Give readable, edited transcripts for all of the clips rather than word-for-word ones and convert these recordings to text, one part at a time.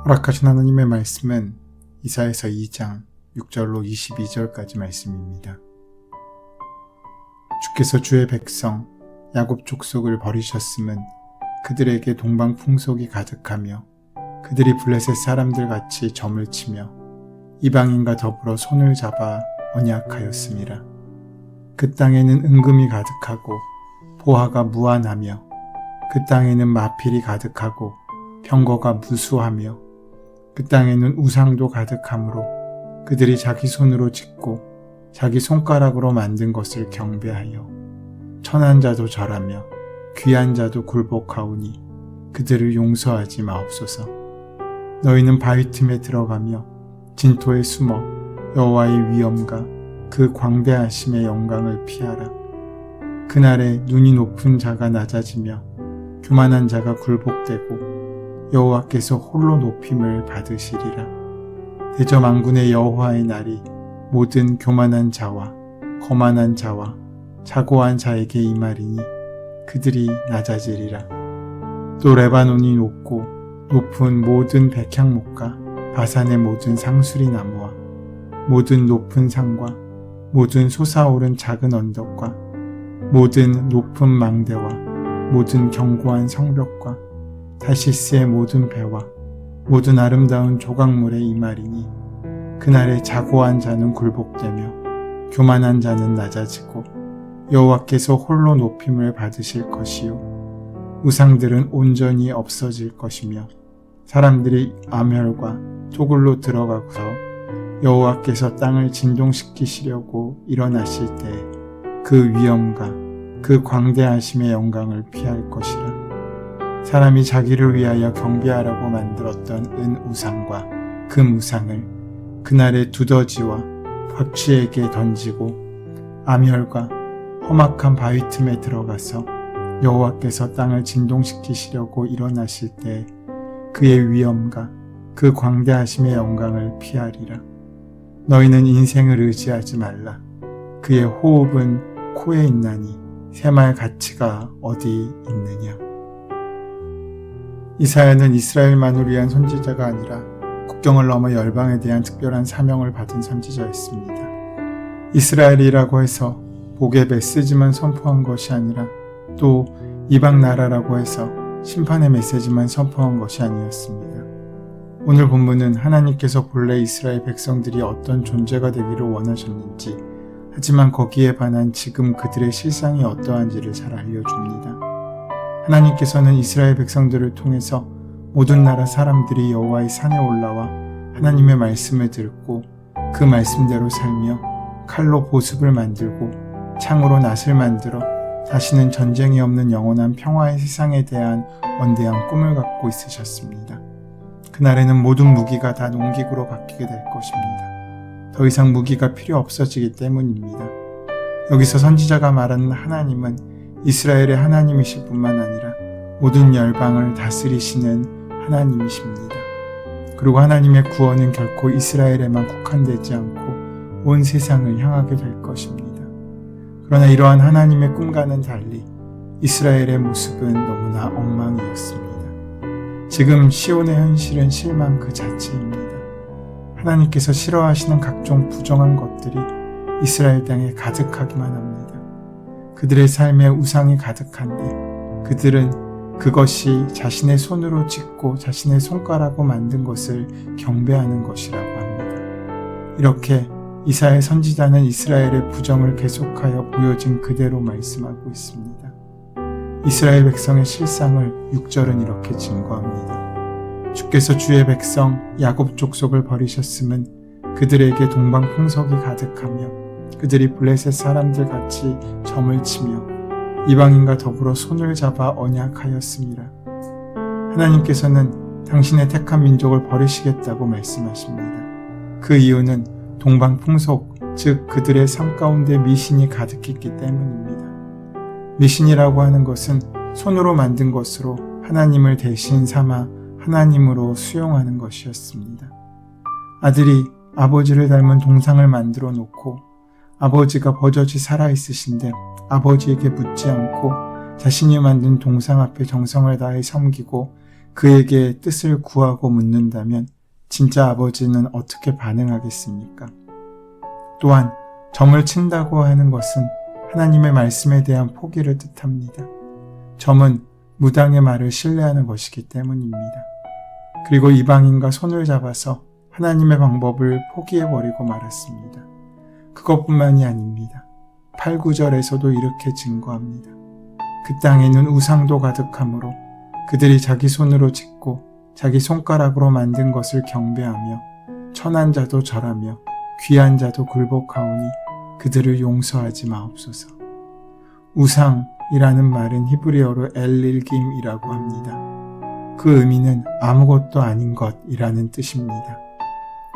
허락하신 하나님의 말씀은 이사야서 2장 6절로 22절까지 말씀입니다. 주께서 주의 백성 야곱 족속을 버리셨음은 그들에게 동방 풍속이 가득하며 그들이 블레셋 사람들 같이 점을 치며 이방인과 더불어 손을 잡아 언약하였음이라. 그 땅에는 은금이 가득하고 보화가 무한하며 그 땅에는 마필이 가득하고 병거가 무수하며 그 땅에는 우상도 가득하므로 그들이 자기 손으로 짓고 자기 손가락으로 만든 것을 경배하여 천한 자도 절하며 귀한 자도 굴복하오니 그들을 용서하지 마옵소서. 너희는 바위 틈에 들어가며 진토에 숨어 여호와의 위엄과 그 광대하심의 영광을 피하라. 그날에 눈이 높은 자가 낮아지며 교만한 자가 굴복되고 여호와께서 홀로 높임을 받으시리라. 대저 만군의 여호와의 날이 모든 교만한 자와 거만한 자와 자고한 자에게 임하리니 그들이 낮아지리라. 또 레바논이 높고 높은 모든 백향목과 바산의 모든 상수리 나무와 모든 높은 산과 모든 솟아오른 작은 언덕과 모든 높은 망대와 모든 견고한 성벽과 다시스의 모든 배와 모든 아름다운 조각물의 이말이니 그날에 자고한 자는 굴복되며 교만한 자는 낮아지고 여호와께서 홀로 높임을 받으실 것이요 우상들은 온전히 없어질 것이며 사람들이 암혈과 토굴로 들어가서 여호와께서 땅을 진동시키시려고 일어나실 때 그 위엄과 그 광대하심의 영광을 피할 것이라. 사람이 자기를 위하여 경배하라고 만들었던 은 우상과 금 우상을 그날에 두더지와 박쥐에게 던지고 암혈과 험악한 바위 틈에 들어가서 여호와께서 땅을 진동시키시려고 일어나실 때 그의 위엄과 그 광대하심의 영광을 피하리라. 너희는 인생을 의지하지 말라. 그의 호흡은 코에 있나니 샘할 가치가 어디 있느냐. 이사야는 이스라엘만을 위한 선지자가 아니라 국경을 넘어 열방에 대한 특별한 사명을 받은 선지자였습니다. 이스라엘이라고 해서 복의 메시지만 선포한 것이 아니라 또 이방 나라라고 해서 심판의 메시지만 선포한 것이 아니었습니다. 오늘 본문은 하나님께서 본래 이스라엘 백성들이 어떤 존재가 되기를 원하셨는지, 하지만 거기에 반한 지금 그들의 실상이 어떠한지를 잘 알려줍니다. 하나님께서는 이스라엘 백성들을 통해서 모든 나라 사람들이 여호와의 산에 올라와 하나님의 말씀을 듣고 그 말씀대로 살며 칼로 보습을 만들고 창으로 낫을 만들어 다시는 전쟁이 없는 영원한 평화의 세상에 대한 원대한 꿈을 갖고 있으셨습니다. 그날에는 모든 무기가 다 농기구로 바뀌게 될 것입니다. 더 이상 무기가 필요 없어지기 때문입니다. 여기서 선지자가 말하는 하나님은 이스라엘의 하나님이실 뿐만 아니라 모든 열방을 다스리시는 하나님이십니다. 그리고 하나님의 구원은 결코 이스라엘에만 국한되지 않고 온 세상을 향하게 될 것입니다. 그러나 이러한 하나님의 꿈과는 달리 이스라엘의 모습은 너무나 엉망이었습니다. 지금 시온의 현실은 실망 그 자체입니다. 하나님께서 싫어하시는 각종 부정한 것들이 이스라엘 땅에 가득하기만 합니다. 그들의 삶에 우상이 가득한데 그들은 그것이 자신의 손으로 짓고 자신의 손가락으로 만든 것을 경배하는 것이라고 합니다. 이렇게 이사야 선지자는 이스라엘의 부정을 계속하여 보여진 그대로 말씀하고 있습니다. 이스라엘 백성의 실상을 6절은 이렇게 증거합니다. 주께서 주의 백성 야곱 족속을 버리셨음은 그들에게 동방 풍속이 가득하며 그들이 블레셋 사람들 같이 점을 치며 이방인과 더불어 손을 잡아 언약하였습니다. 하나님께서는 당신의 택한 민족을 버리시겠다고 말씀하십니다. 그 이유는 동방 풍속, 즉 그들의 삶 가운데 미신이 가득했기 때문입니다. 미신이라고 하는 것은 손으로 만든 것으로 하나님을 대신 삼아 하나님으로 수용하는 것이었습니다. 아들이 아버지를 닮은 동상을 만들어 놓고 아버지가 버젓이 살아있으신데 아버지에게 묻지 않고 자신이 만든 동상 앞에 정성을 다해 섬기고 그에게 뜻을 구하고 묻는다면 진짜 아버지는 어떻게 반응하겠습니까? 또한 점을 친다고 하는 것은 하나님의 말씀에 대한 포기를 뜻합니다. 점은 무당의 말을 신뢰하는 것이기 때문입니다. 그리고 이방인과 손을 잡아서 하나님의 방법을 포기해버리고 말았습니다. 그것뿐만이 아닙니다. 8, 9절에서도 이렇게 증거합니다. 그 땅에는 우상도 가득하므로 그들이 자기 손으로 짓고 자기 손가락으로 만든 것을 경배하며 천한 자도 절하며 귀한 자도 굴복하오니 그들을 용서하지 마옵소서. 우상이라는 말은 히브리어로 엘릴김이라고 합니다. 그 의미는 아무것도 아닌 것이라는 뜻입니다.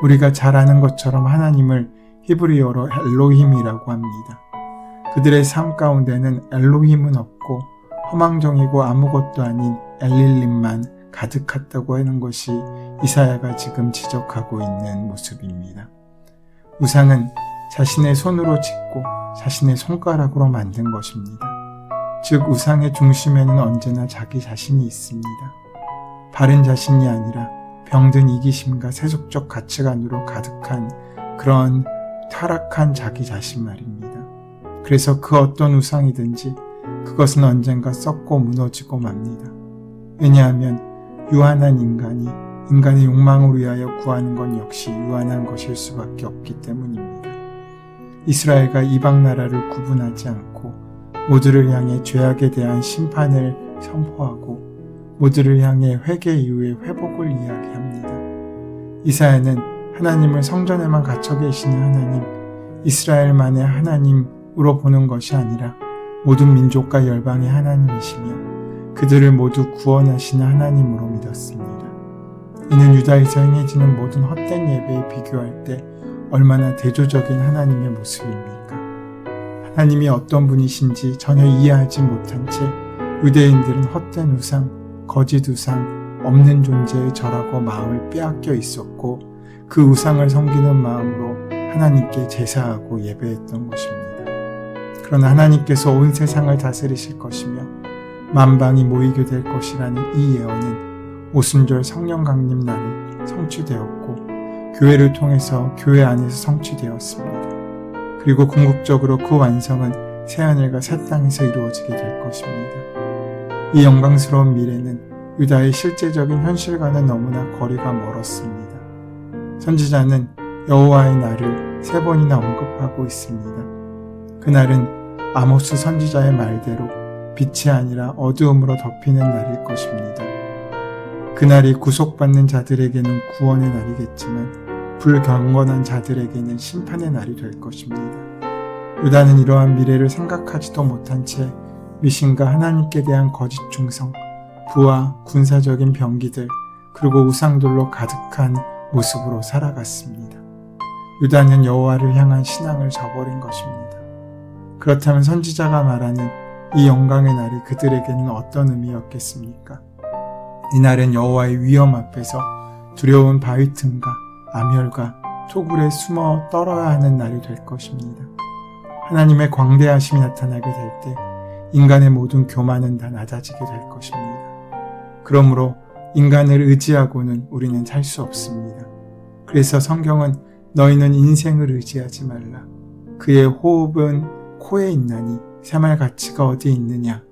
우리가 잘 아는 것처럼 하나님을 히브리어로 엘로힘이라고 합니다. 그들의 삶 가운데는 엘로힘은 없고 허망정이고 아무것도 아닌 엘릴림만 가득했다고 하는 것이 이사야가 지금 지적하고 있는 모습입니다. 우상은 자신의 손으로 짓고 자신의 손가락으로 만든 것입니다. 즉 우상의 중심에는 언제나 자기 자신이 있습니다. 바른 자신이 아니라 병든 이기심과 세속적 가치관으로 가득한 그런 타락한 자기 자신 말입니다. 그래서 그 어떤 우상이든지 그것은 언젠가 썩고 무너지고 맙니다. 왜냐하면 유한한 인간이 인간의 욕망을 위하여 구하는 건 역시 유한한 것일 수밖에 없기 때문입니다. 이스라엘과 이방 나라를 구분하지 않고 모두를 향해 죄악에 대한 심판을 선포하고 모두를 향해 회개 이후의 회복을 이야기합니다. 이사야는 하나님을 성전에만 갇혀 계시는 하나님, 이스라엘만의 하나님으로 보는 것이 아니라 모든 민족과 열방의 하나님이시며 그들을 모두 구원하시는 하나님으로 믿었습니다. 이는 유다에서 행해지는 모든 헛된 예배에 비교할 때 얼마나 대조적인 하나님의 모습입니까? 하나님이 어떤 분이신지 전혀 이해하지 못한 채 유대인들은 헛된 우상, 거짓 우상, 없는 존재에 절하고 마음을 빼앗겨 있었고 그 우상을 섬기는 마음으로 하나님께 제사하고 예배했던 것입니다. 그러나 하나님께서 온 세상을 다스리실 것이며 만방이 모이게 될 것이라는 이 예언은 오순절 성령 강림 날에 성취되었고 교회를 통해서 교회 안에서 성취되었습니다. 그리고 궁극적으로 그 완성은 새하늘과 새 땅에서 이루어지게 될 것입니다. 이 영광스러운 미래는 유다의 실제적인 현실과는 너무나 거리가 멀었습니다. 선지자는 여호와의 날을 3번이나 언급하고 있습니다. 그날은 아모스 선지자의 말대로 빛이 아니라 어두움으로 덮이는 날일 것입니다. 그날이 구속받는 자들에게는 구원의 날이겠지만 불경건한 자들에게는 심판의 날이 될 것입니다. 유다는 이러한 미래를 생각하지도 못한 채 미신과 하나님께 대한 거짓 충성, 부와 군사적인 병기들, 그리고 우상들로 가득한 모습으로 살아갔습니다. 유다는 여호와를 향한 신앙을 저버린 것입니다. 그렇다면 선지자가 말하는 이 영광의 날이 그들에게는 어떤 의미였겠습니까? 이날은 여호와의 위엄 앞에서 두려운 바위 틈과 암혈과 토굴에 숨어 떨어야 하는 날이 될 것입니다. 하나님의 광대하심이 나타나게 될 때 인간의 모든 교만은 다 낮아지게 될 것입니다. 그러므로 인간을 의지하고는 우리는 살 수 없습니다. 그래서 성경은 너희는 인생을 의지하지 말라. 그의 호흡은 코에 있나니 생활 가치가 어디에 있느냐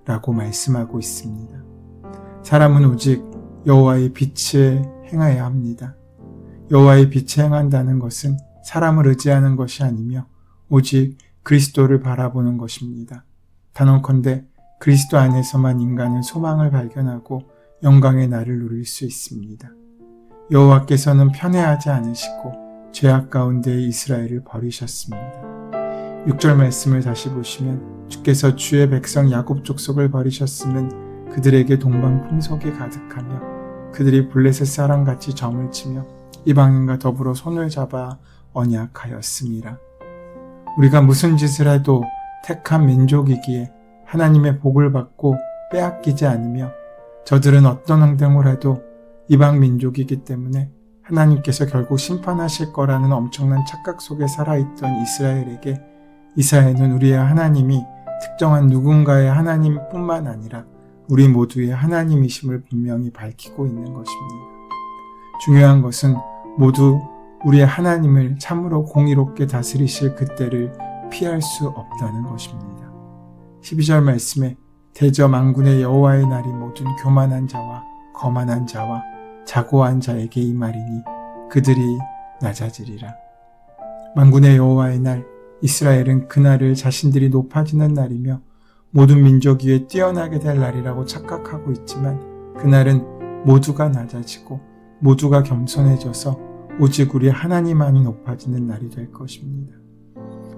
라고 말씀하고 있습니다. 사람은 오직 여호와의 빛에 행하여야 합니다. 여호와의 빛에 행한다는 것은 사람을 의지하는 것이 아니며 오직 그리스도를 바라보는 것입니다. 단언컨대 그리스도 안에서만 인간은 소망을 발견하고 영광의 날을 누릴 수 있습니다. 여호와께서는 편애하지 않으시고 죄악 가운데 이스라엘을 버리셨습니다. 6절 말씀을 다시 보시면 주께서 주의 백성 야곱 족속을 버리셨으면 그들에게 동방 풍속이 가득하며 그들이 블레셋 사람같이 점을 치며 이방인과 더불어 손을 잡아 언약하였음이라. 우리가 무슨 짓을 해도 택한 민족이기에 하나님의 복을 받고 빼앗기지 않으며 저들은 어떤 행동을 해도 이방 민족이기 때문에 하나님께서 결국 심판하실 거라는 엄청난 착각 속에 살아있던 이스라엘에게 이사야는 우리의 하나님이 특정한 누군가의 하나님뿐만 아니라 우리 모두의 하나님이심을 분명히 밝히고 있는 것입니다. 중요한 것은 모두 우리의 하나님을 참으로 공의롭게 다스리실 그때를 피할 수 없다는 것입니다. 12절 말씀에 대저 만군의 여호와의 날이 모든 교만한 자와 거만한 자와 자고한 자에게 임하리니 그들이 낮아지리라. 만군의 여호와의 날, 이스라엘은 그날을 자신들이 높아지는 날이며 모든 민족 위에 뛰어나게 될 날이라고 착각하고 있지만 그날은 모두가 낮아지고 모두가 겸손해져서 오직 우리 하나님만이 높아지는 날이 될 것입니다.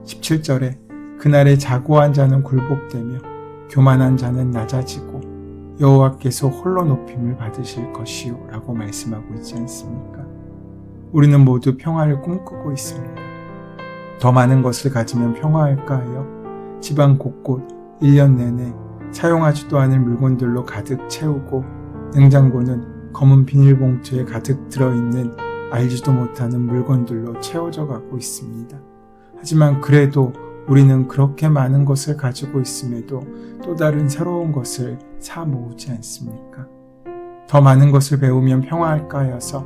17절에 그날에 자고한 자는 굴복되며 교만한 자는 낮아지고 여호와께서 홀로 높임을 받으실 것이요 라고 말씀하고 있지 않습니까? 우리는 모두 평화를 꿈꾸고 있습니다. 더 많은 것을 가지면 평화할까 하여 집안 곳곳 1년 내내 사용하지도 않을 물건들로 가득 채우고 냉장고는 검은 비닐봉투에 가득 들어있는 알지도 못하는 물건들로 채워져 가고 있습니다. 하지만 그래도 우리는 그렇게 많은 것을 가지고 있음에도 또 다른 새로운 것을 사 모으지 않습니까? 더 많은 것을 배우면 평화할까 하여서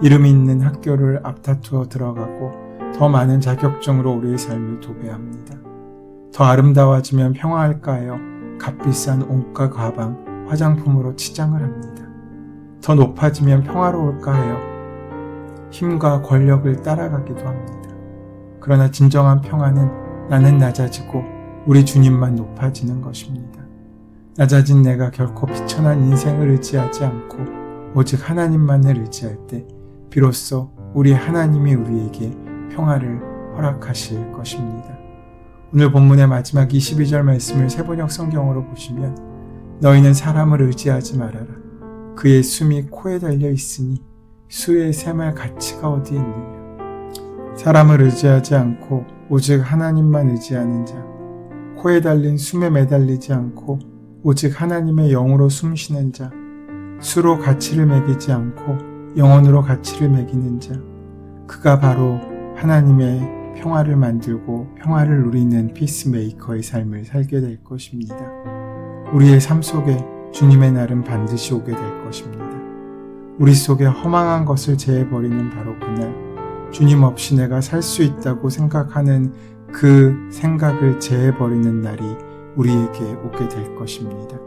이름 있는 학교를 앞다투어 들어가고 더 많은 자격증으로 우리의 삶을 도배합니다. 더 아름다워지면 평화할까 하여 값비싼 옷과 가방, 화장품으로 치장을 합니다. 더 높아지면 평화로울까 하여 힘과 권력을 따라가기도 합니다. 그러나 진정한 평화는 나는 낮아지고 우리 주님만 높아지는 것입니다. 낮아진 내가 결코 비천한 인생을 의지하지 않고 오직 하나님만을 의지할 때 비로소 우리 하나님이 우리에게 평화를 허락하실 것입니다. 오늘 본문의 마지막 22절 말씀을 세번역 성경으로 보시면 너희는 사람을 의지하지 말아라. 그의 숨이 코에 달려 있으니 수의 샘할 가치가 어디에 있느냐. 사람을 의지하지 않고 오직 하나님만 의지하는 자, 코에 달린 숨에 매달리지 않고 오직 하나님의 영으로 숨쉬는 자, 수로 가치를 매기지 않고 영혼으로 가치를 매기는 자, 그가 바로 하나님의 평화를 만들고 평화를 누리는 피스메이커의 삶을 살게 될 것입니다. 우리의 삶 속에 주님의 날은 반드시 오게 될 것입니다. 우리 속에 허망한 것을 제해버리는 바로 그날, 주님 없이 내가 살 수 있다고 생각하는 그 생각을 제해버리는 날이 우리에게 오게 될 것입니다.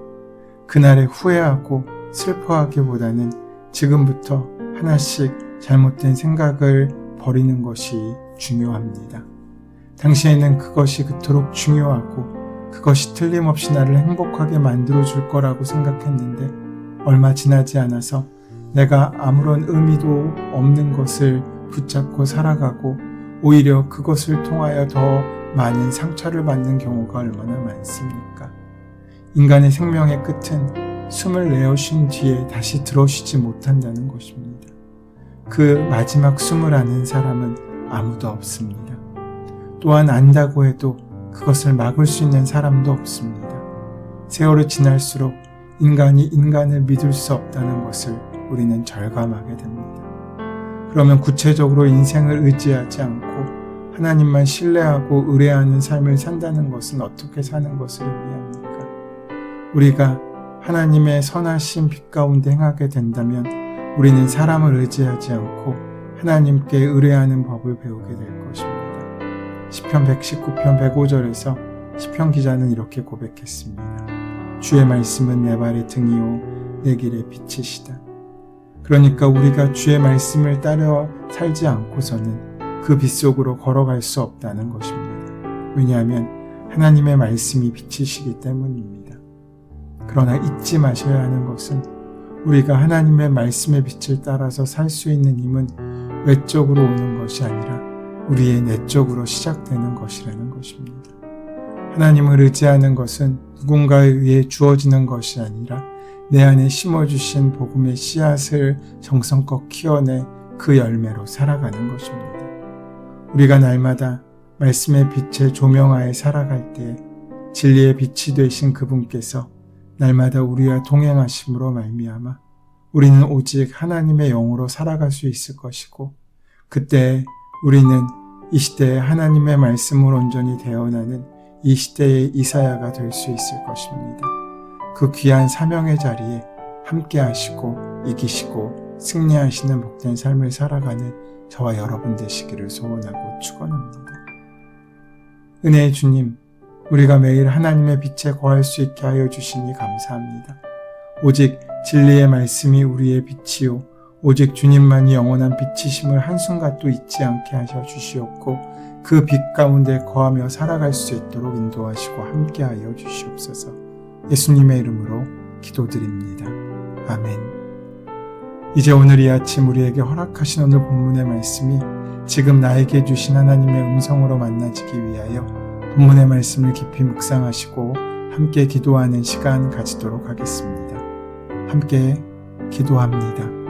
그날에 후회하고 슬퍼하기보다는 지금부터 하나씩 잘못된 생각을 버리는 것이 중요합니다. 당시에는 그것이 그토록 중요하고 그것이 틀림없이 나를 행복하게 만들어줄 거라고 생각했는데 얼마 지나지 않아서 내가 아무런 의미도 없는 것을 붙잡고 살아가고 오히려 그것을 통하여 더 많은 상처를 받는 경우가 얼마나 많습니까? 인간의 생명의 끝은 숨을 내어쉰 뒤에 다시 들어쉬지 못한다는 것입니다. 그 마지막 숨을 아는 사람은 아무도 없습니다. 또한 안다고 해도 그것을 막을 수 있는 사람도 없습니다. 세월이 지날수록 인간이 인간을 믿을 수 없다는 것을 우리는 절감하게 됩니다. 그러면 구체적으로 인생을 의지하지 않고 하나님만 신뢰하고 의뢰하는 삶을 산다는 것은 어떻게 사는 것을 의미합니까? 우리가 하나님의 선하신 빛 가운데 행하게 된다면 우리는 사람을 의지하지 않고 하나님께 의뢰하는 법을 배우게 될 것입니다. 시편 119편 105절에서 시편 기자는 이렇게 고백했습니다. 주의 말씀은 내 발의 등이요 내 길의 빛이시다. 그러니까 우리가 주의 말씀을 따라 살지 않고서는 그 빛 속으로 걸어갈 수 없다는 것입니다. 왜냐하면 하나님의 말씀이 빛이시기 때문입니다. 그러나 잊지 마셔야 하는 것은 우리가 하나님의 말씀의 빛을 따라서 살 수 있는 힘은 외적으로 오는 것이 아니라 우리의 내적으로 시작되는 것이라는 것입니다. 하나님을 의지하는 것은 누군가에 의해 주어지는 것이 아니라 내 안에 심어주신 복음의 씨앗을 정성껏 키워내 그 열매로 살아가는 것입니다. 우리가 날마다 말씀의 빛의 조명하에 살아갈 때 진리의 빛이 되신 그분께서 날마다 우리와 동행하심으로 말미암아 우리는 오직 하나님의 영으로 살아갈 수 있을 것이고 그때 우리는 이 시대에 하나님의 말씀을 온전히 대언하는 이 시대의 이사야가 될 수 있을 것입니다. 그 귀한 사명의 자리에 함께 하시고 이기시고 승리하시는 복된 삶을 살아가는 저와 여러분 되시기를 소원하고 축원합니다. 은혜의 주님, 우리가 매일 하나님의 빛에 거할 수 있게 하여 주시니 감사합니다. 오직 진리의 말씀이 우리의 빛이요 오직 주님만이 영원한 빛이심을 한순간도 잊지 않게 하셔 주시옵고 그 빛 가운데 거하며 살아갈 수 있도록 인도하시고 함께하여 주시옵소서. 예수님의 이름으로 기도드립니다. 아멘. 이제 오늘 이 아침 우리에게 허락하신 오늘 본문의 말씀이 지금 나에게 주신 하나님의 음성으로 만나지기 위하여 본문의 말씀을 깊이 묵상하시고 함께 기도하는 시간 가지도록 하겠습니다. 함께 기도합니다.